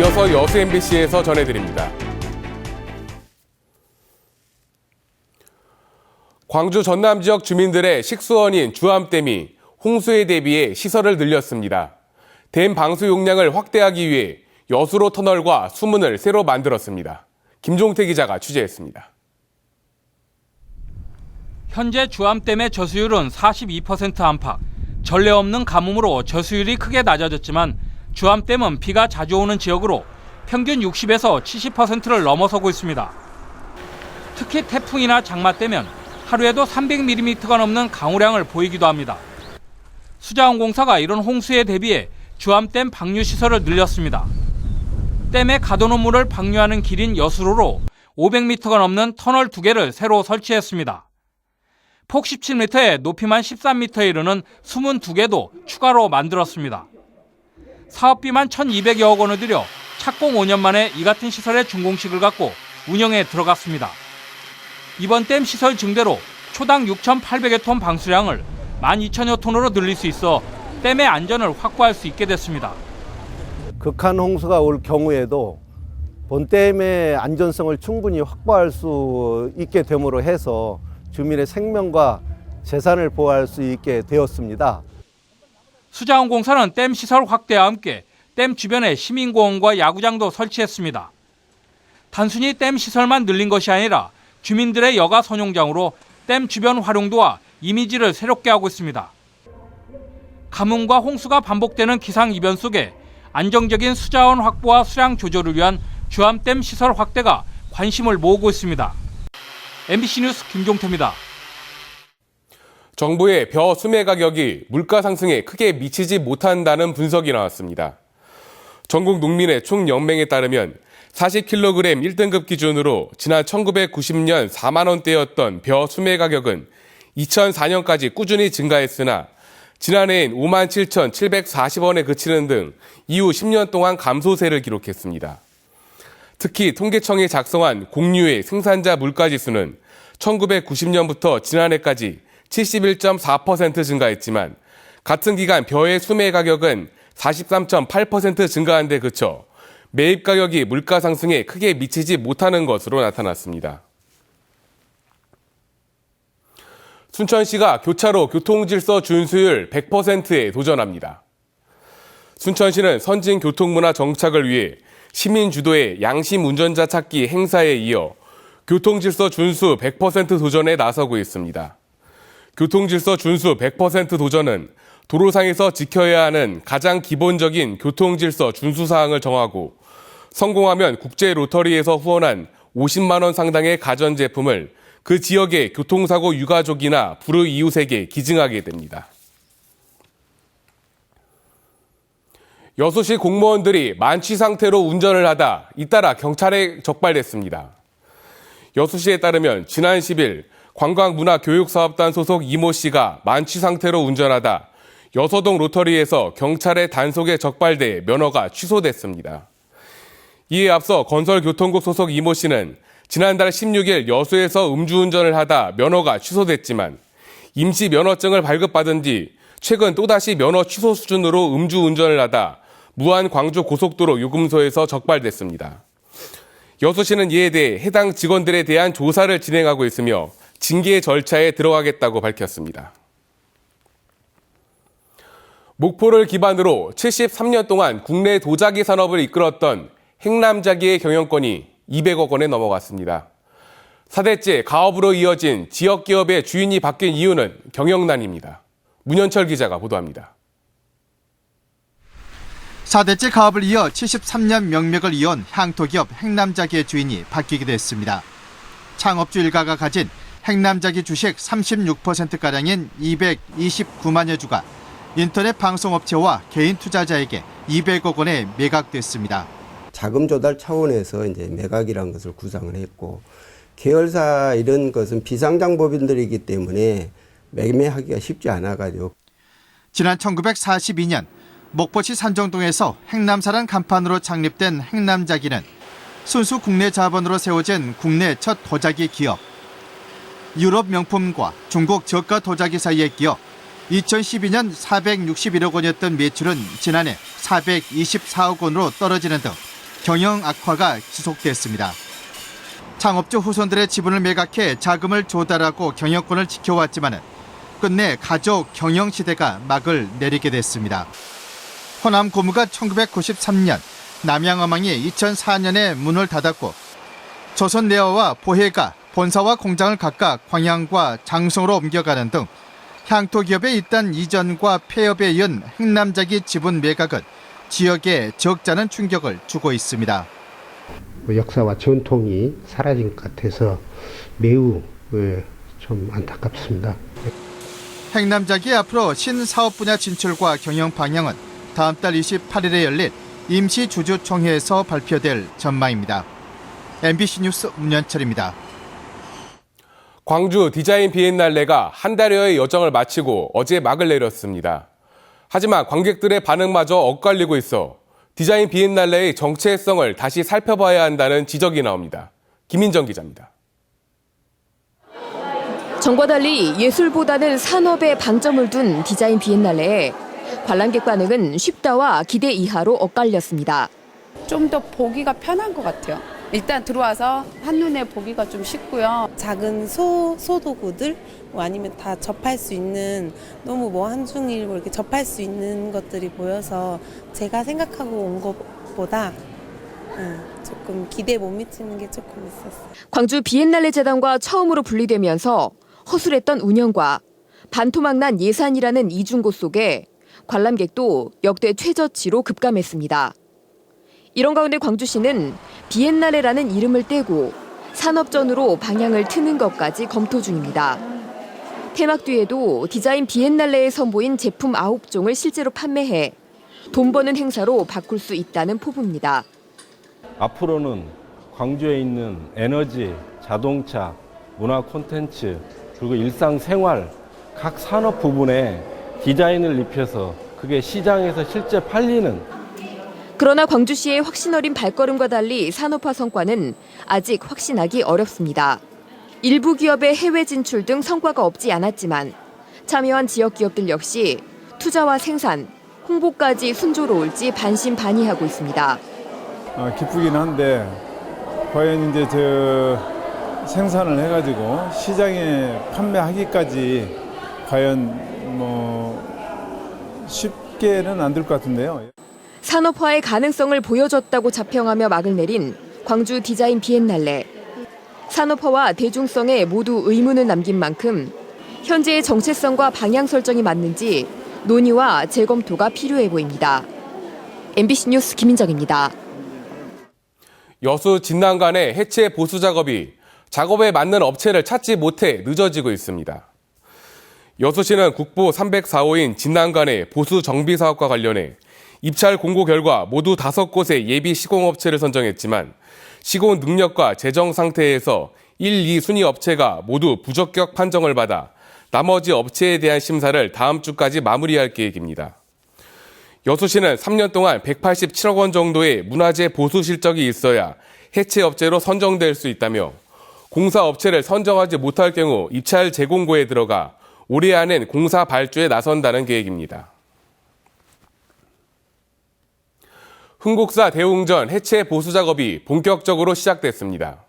이어서 여수 MBC에서 전해드립니다. 광주 전남 지역 주민들의 식수원인 주암댐이 홍수에 대비해 시설을 늘렸습니다. 댐 방수 용량을 확대하기 위해 여수로 터널과 수문을 새로 만들었습니다. 김종태 기자가 취재했습니다. 현재 주암댐의 저수율은 42% 안팎, 전례 없는 가뭄으로 저수율이 크게 낮아졌지만 주암댐은 비가 자주 오는 지역으로 평균 60에서 70%를 넘어서고 있습니다. 특히 태풍이나 장마 때면 하루에도 300mm가 넘는 강우량을 보이기도 합니다. 수자원공사가 이런 홍수에 대비해 주암댐 방류 시설을 늘렸습니다. 댐에 가둬놓은 물을 방류하는 길인 여수로로 500m가 넘는 터널 2개를 새로 설치했습니다. 폭 17m에 높이만 13m에 이르는 수문 2개도 추가로 만들었습니다. 사업비만 1,200여억 원을 들여 착공 5년 만에 이 같은 시설의 준공식을 갖고 운영에 들어갔습니다. 이번 댐 시설 증대로 초당 6,800여 톤 방수량을 12,000여 톤으로 늘릴 수 있어 댐의 안전을 확보할 수 있게 됐습니다. 극한 홍수가 올 경우에도 본댐의 안전성을 충분히 확보할 수 있게 됨으로 해서 주민의 생명과 재산을 보호할 수 있게 되었습니다. 수자원공사는 댐 시설 확대와 함께 댐 주변에 시민공원과 야구장도 설치했습니다. 단순히 댐 시설만 늘린 것이 아니라 주민들의 여가 선용장으로 댐 주변 활용도와 이미지를 새롭게 하고 있습니다. 가뭄과 홍수가 반복되는 기상이변 속에 안정적인 수자원 확보와 수량 조절을 위한 주암댐 시설 확대가 관심을 모으고 있습니다. MBC 뉴스 김종태입니다. 정부의 벼 수매 가격이 물가 상승에 크게 미치지 못한다는 분석이 나왔습니다. 전국 농민의 총연맹에 따르면 40kg 1등급 기준으로 지난 1990년 4만 원대였던 벼 수매 가격은 2004년까지 꾸준히 증가했으나 지난해엔 57,740원에 그치는 등 이후 10년 동안 감소세를 기록했습니다. 특히 통계청이 작성한 공유의 생산자 물가지수는 1990년부터 지난해까지 71.4% 증가했지만 같은 기간 벼의 수매 가격은 43.8% 증가한 데 그쳐 매입 가격이 물가 상승에 크게 미치지 못하는 것으로 나타났습니다. 순천시가 교차로 교통질서 준수율 100%에 도전합니다. 순천시는 선진 교통문화 정착을 위해 시민 주도의 양심 운전자 찾기 행사에 이어 교통질서 준수 100% 도전에 나서고 있습니다. 교통질서 준수 100% 도전은 도로상에서 지켜야 하는 가장 기본적인 교통질서 준수 사항을 정하고 성공하면 국제 로터리에서 후원한 50만 원 상당의 가전제품을 그 지역의 교통사고 유가족이나 불우이웃에게 기증하게 됩니다. 여수시 공무원들이 만취 상태로 운전을 하다 잇따라 경찰에 적발됐습니다. 여수시에 따르면 지난 10일 관광문화교육사업단 소속 이모 씨가 만취 상태로 운전하다 여서동 로터리에서 경찰의 단속에 적발돼 면허가 취소됐습니다. 이에 앞서 건설교통국 소속 이모 씨는 지난달 16일 여수에서 음주운전을 하다 면허가 취소됐지만 임시 면허증을 발급받은 뒤 최근 또다시 면허 취소 수준으로 음주운전을 하다 무안 광주 고속도로 요금소에서 적발됐습니다. 여수시는 이에 대해 해당 직원들에 대한 조사를 진행하고 있으며 징계 절차에 들어가겠다고 밝혔습니다. 목포를 기반으로 73년 동안 국내 도자기 산업을 이끌었던 행남자기의 경영권이 200억 원에 넘어갔습니다. 4대째 가업으로 이어진 지역기업의 주인이 바뀐 이유는 경영난입니다. 문현철 기자가 보도합니다. 4대째 가업을 이어 73년 명맥을 이은 향토기업 행남자기의 주인이 바뀌게 됐습니다. 창업주 일가가 가진 행남자기 주식 36%가량인 229만여 주가 인터넷 방송업체와 개인 투자자에게 200억 원에 매각됐습니다. 자금 조달 차원에서 이제 매각이라는 것을 구상을 했고 계열사 이런 것은 비상장법인들이기 때문에 매매하기가 쉽지 않아가지고 지난 1942년 목포시 산정동에서 행남사란 간판으로 창립된 행남자기는 순수 국내 자본으로 세워진 국내 첫 도자기 기업. 유럽 명품과 중국 저가 도자기 사이에 끼어 2012년 461억 원이었던 매출은 지난해 424억 원으로 떨어지는 등 경영 악화가 지속됐습니다. 창업주 후손들의 지분을 매각해 자금을 조달하고 경영권을 지켜왔지만 끝내 가족 경영 시대가 막을 내리게 됐습니다. 호남 고무가 1993년, 남양어망이 2004년에 문을 닫았고 조선레어와 보혜가 본사와 공장을 각각 광양과 장성으로 옮겨가는 등 향토 기업에 있던 이전과 폐업에 이은 행남자기 지분 매각은 지역에 적잖은 충격을 주고 있습니다. 역사와 전통이 사라진 것 같아서 매우 좀 안타깝습니다. 행남자기 앞으로 신사업 분야 진출과 경영 방향은 다음 달 28일에 열릴 임시주주총회에서 발표될 전망입니다. MBC 뉴스 문현철입니다. 광주 디자인 비엔날레가 한 달여의 여정을 마치고 어제 막을 내렸습니다. 하지만 관객들의 반응마저 엇갈리고 있어 디자인 비엔날레의 정체성을 다시 살펴봐야 한다는 지적이 나옵니다. 김인정 기자입니다. 전과 달리 예술보다는 산업에 방점을 둔 디자인 비엔날레에 관람객 반응은 쉽다와 기대 이하로 엇갈렸습니다. 좀 더 보기가 편한 것 같아요. 일단 들어와서 한눈에 보기가 좀 쉽고요. 작은 소도구들 아니면 다 접할 수 있는 너무 뭐 한중일 이렇게 접할 수 있는 것들이 보여서 제가 생각하고 온 것보다 조금 기대에 못 미치는 게 조금 있었어요. 광주 비엔날레 재단과 처음으로 분리되면서 허술했던 운영과 반토막난 예산이라는 이중고 속에 관람객도 역대 최저치로 급감했습니다. 이런 가운데 광주시는 비엔날레라는 이름을 떼고 산업전으로 방향을 트는 것까지 검토 중입니다. 개막 뒤에도 디자인 비엔날레에 선보인 제품 9종을 실제로 판매해 돈 버는 행사로 바꿀 수 있다는 포부입니다. 앞으로는 광주에 있는 에너지, 자동차, 문화 콘텐츠, 그리고 일상생활 각 산업 부분에 디자인을 입혀서 그게 시장에서 실제 팔리는 그러나 광주시의 확신 어린 발걸음과 달리 산업화 성과는 아직 확신하기 어렵습니다. 일부 기업의 해외 진출 등 성과가 없지 않았지만 참여한 지역 기업들 역시 투자와 생산, 홍보까지 순조로울지 반신반의하고 있습니다. 기쁘긴 한데 과연 이제 생산을 해가지고 시장에 판매하기까지 과연 쉽게는 안 될 것 같은데요. 산업화의 가능성을 보여줬다고 자평하며 막을 내린 광주 디자인 비엔날레. 산업화와 대중성에 모두 의문을 남긴 만큼 현재의 정체성과 방향 설정이 맞는지 논의와 재검토가 필요해 보입니다. MBC 뉴스 김인정입니다. 여수 진난간의 해체 보수 작업이 작업에 맞는 업체를 찾지 못해 늦어지고 있습니다. 여수시는 국보 304호인 진난간의 보수 정비 사업과 관련해 입찰 공고 결과 모두 5곳의 예비 시공업체를 선정했지만 시공 능력과 재정 상태에서 1, 2순위 업체가 모두 부적격 판정을 받아 나머지 업체에 대한 심사를 다음 주까지 마무리할 계획입니다. 여수시는 3년 동안 187억 원 정도의 문화재 보수 실적이 있어야 해체 업체로 선정될 수 있다며 공사 업체를 선정하지 못할 경우 입찰 재공고에 들어가 올해 안엔 공사 발주에 나선다는 계획입니다. 흥국사 대웅전 해체 보수 작업이 본격적으로 시작됐습니다.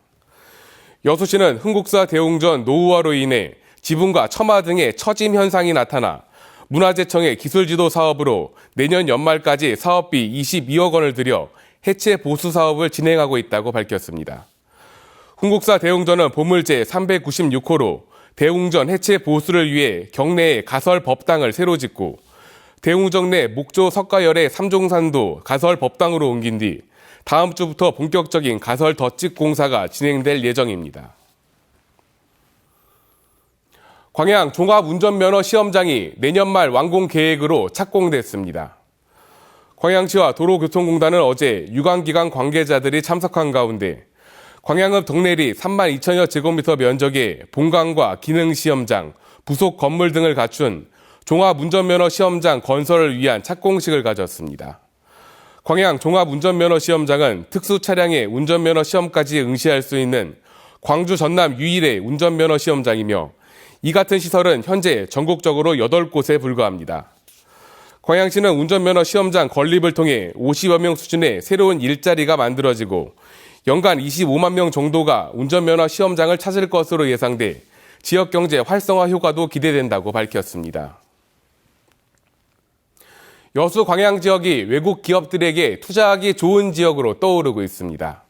여수시는 흥국사 대웅전 노후화로 인해 지붕과 처마 등의 처짐 현상이 나타나 문화재청의 기술지도 사업으로 내년 연말까지 사업비 22억 원을 들여 해체 보수 사업을 진행하고 있다고 밝혔습니다. 흥국사 대웅전은 보물제 396호로 대웅전 해체 보수를 위해 경내에 가설 법당을 새로 짓고 대웅정 내 목조 석가열의 3종산도 가설 법당으로 옮긴 뒤 다음 주부터 본격적인 가설 덧집 공사가 진행될 예정입니다. 광양 종합운전면허 시험장이 내년 말 완공 계획으로 착공됐습니다. 광양시와 도로교통공단은 어제 유관기관 관계자들이 참석한 가운데 광양읍 덕내리 3만 2천여 제곱미터 면적의 본관과 기능시험장, 부속 건물 등을 갖춘 종합운전면허 시험장 건설을 위한 착공식을 가졌습니다. 광양 종합운전면허 시험장은 특수 차량의 운전면허 시험까지 응시할 수 있는 광주 전남 유일의 운전면허 시험장이며 이 같은 시설은 현재 전국적으로 8곳에 불과합니다. 광양시는 운전면허 시험장 건립을 통해 50여 명 수준의 새로운 일자리가 만들어지고 연간 25만 명 정도가 운전면허 시험장을 찾을 것으로 예상돼 지역 경제 활성화 효과도 기대된다고 밝혔습니다. 여수 광양 지역이 외국 기업들에게 투자하기 좋은 지역으로 떠오르고 있습니다.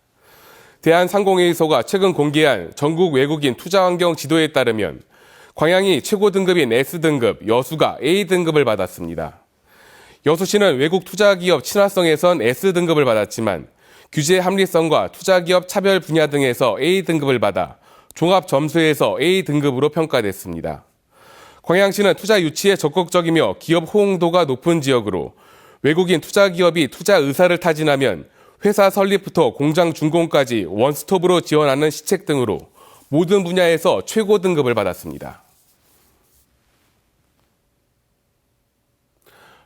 대한상공회의소가 최근 공개한 전국 외국인 투자환경 지도에 따르면 광양이 최고 등급인 S등급, 여수가 A등급을 받았습니다. 여수시는 외국 투자기업 친화성에선 S등급을 받았지만 규제 합리성과 투자기업 차별 분야 등에서 A등급을 받아 종합 점수에서 A등급으로 평가됐습니다. 광양시는 투자 유치에 적극적이며 기업 호응도가 높은 지역으로 외국인 투자기업이 투자 의사를 타진하면 회사 설립부터 공장 준공까지 원스톱으로 지원하는 시책 등으로 모든 분야에서 최고 등급을 받았습니다.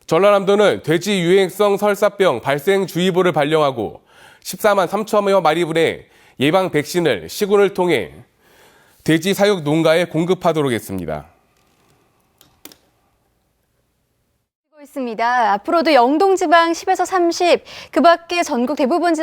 전라남도는 돼지 유행성 설사병 발생주의보를 발령하고 14만 3천여 마리 분의 예방 백신을 시군을 통해 돼지 사육 농가에 공급하도록 했습니다. 있습니다. 앞으로도 영동지방 10에서 30, 그 밖에 전국 대부분 지방